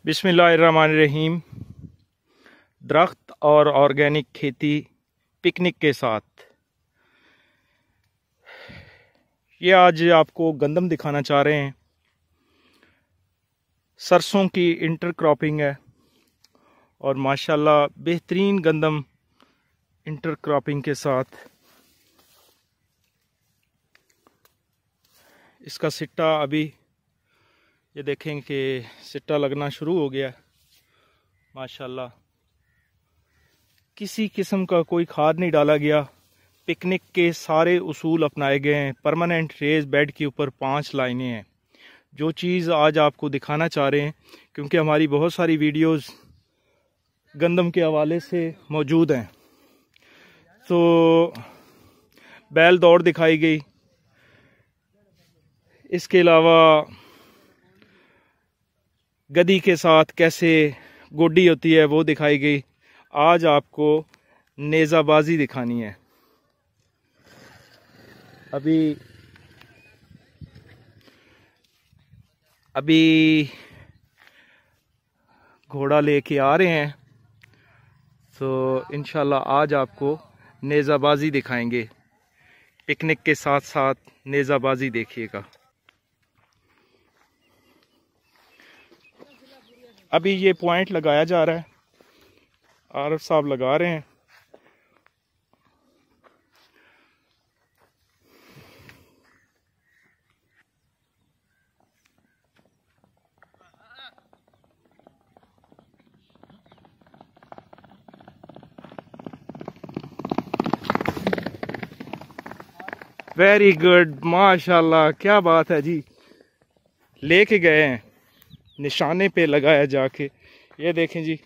बिस्मिल्लाहिर्रहमानिर्रहीम। दरख्त और ऑर्गेनिक खेती पिकनिक के साथ। ये आज आपको गंदम दिखाना चाह रहे हैं। सरसों की इंटर क्रॉपिंग है और माशाल्लाह बेहतरीन गंदम इंटर क्रॉपिंग के साथ इसका सिट्टा अभी ये देखें कि सिट्टा लगना शुरू हो गया। माशाल्लाह किसी किस्म का कोई खाद नहीं डाला गया। पिकनिक के सारे उसूल अपनाए गए हैं। परमानेंट रेज बेड के ऊपर 5 लाइनें हैं। जो चीज़ आज आपको दिखाना चाह रहे हैं, क्योंकि हमारी बहुत सारी वीडियोस गंदम के हवाले से मौजूद हैं, तो बैल दौड़ दिखाई गई। इसके अलावा गधी के साथ कैसे गोडी होती है वो दिखाई गई। आज आपको नेज़ाबाजी दिखानी है। अभी घोड़ा लेके आ रहे हैं, तो इंशाल्लाह आज आपको नेज़ाबाजी दिखाएंगे। पिकनिक के साथ साथ नेज़ाबाजी देखिएगा। अभी ये पॉइंट लगाया जा रहा है, आरफ साहब लगा रहे हैं। वेरी गुड, माशाल्लाह, क्या बात है जी। लेके गए हैं, निशाने पे लगाया जाके। ये देखें जी,